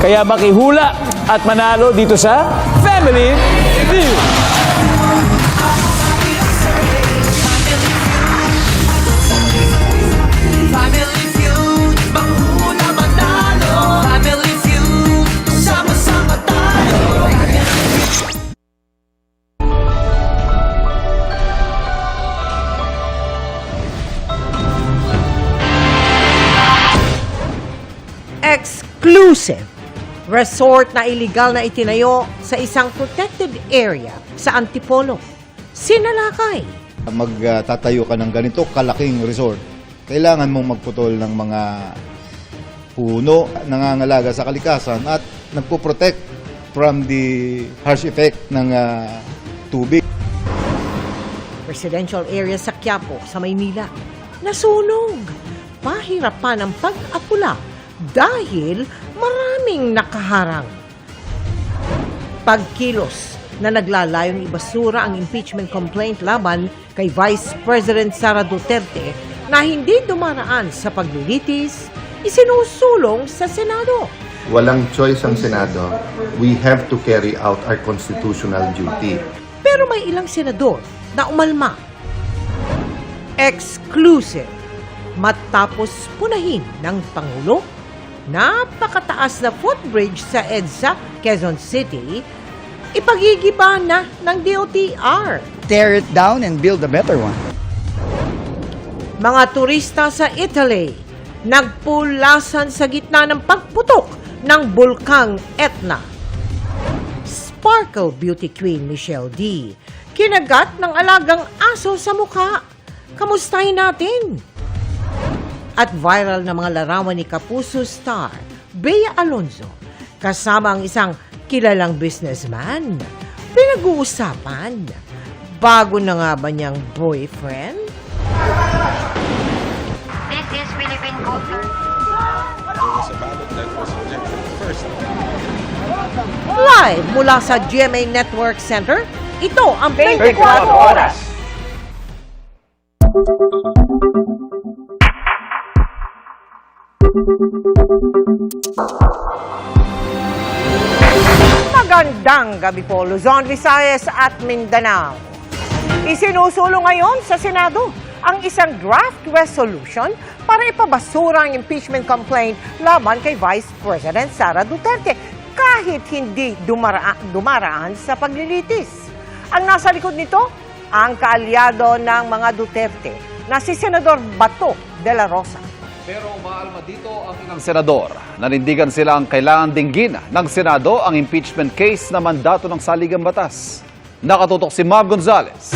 Kaya makihula at manalo dito sa Family Feud. Family Feud, manghula manalo. Family Feud, sama-sama tayo. Exclusive resort na iligal na itinayo sa isang protected area sa Antipolo, Sinalakay. Magtatayo ka ng ganito kalaking resort, kailangan mong magputol ng mga puno, nangangalaga sa kalikasan at nagpo-protect from the harsh effect ng tubig. Residential area sa Quiapo, sa Maynila, nasunog. Pahirapan ang pag-apula dahil maraming nakaharang. Pagkilos na naglalayong ibasura ang impeachment complaint laban kay Vice President Sara Duterte na hindi dumaraan sa paglilitis, isinusulong sa Senado. Walang choice ang Senado. We have to carry out our constitutional duty. Pero may ilang senador na umalma. Exclusive. Matapos punahin ng Pangulo, napakataas na footbridge sa EDSA, Quezon City, ipagigiba na ng DOTR. Tear it down and build a better one. Mga turista sa Italy, nagpulasan sa gitna ng pagputok ng bulkang Etna. Sparkle beauty queen Michelle D. Kinagat ng alagang aso sa mukha. Kamustahin natin? At viral na mga larawan ni Kapuso star Bea Alonzo kasama ang isang kilalang businessman. Pinag-uusapan, bago na nga ba niyang boyfriend? This is Philippine culture. Live mula sa GMA Network Center, ito ang 24 Oras. Magandang gabi po, Luzon, Visayas at Mindanao. Isinusulong ngayon sa Senado ang isang draft resolution para ipabasura ang impeachment complaint laban kay Vice President Sara Duterte kahit hindi dumaraan sa paglilitis. Ang nasa likod nito, ang kaalyado ng mga Duterte na si Senador Bato de la Rosa. Pero umaalma dito ang ilang senador. Nanindigan sila ang kailangan dinggin ng Senado ang impeachment case na mandato ng saligang batas. Nakatutok si Mab Gonzales.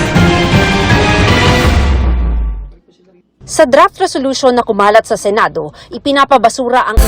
Sa draft resolution na kumalat sa Senado, ipinapabasura ang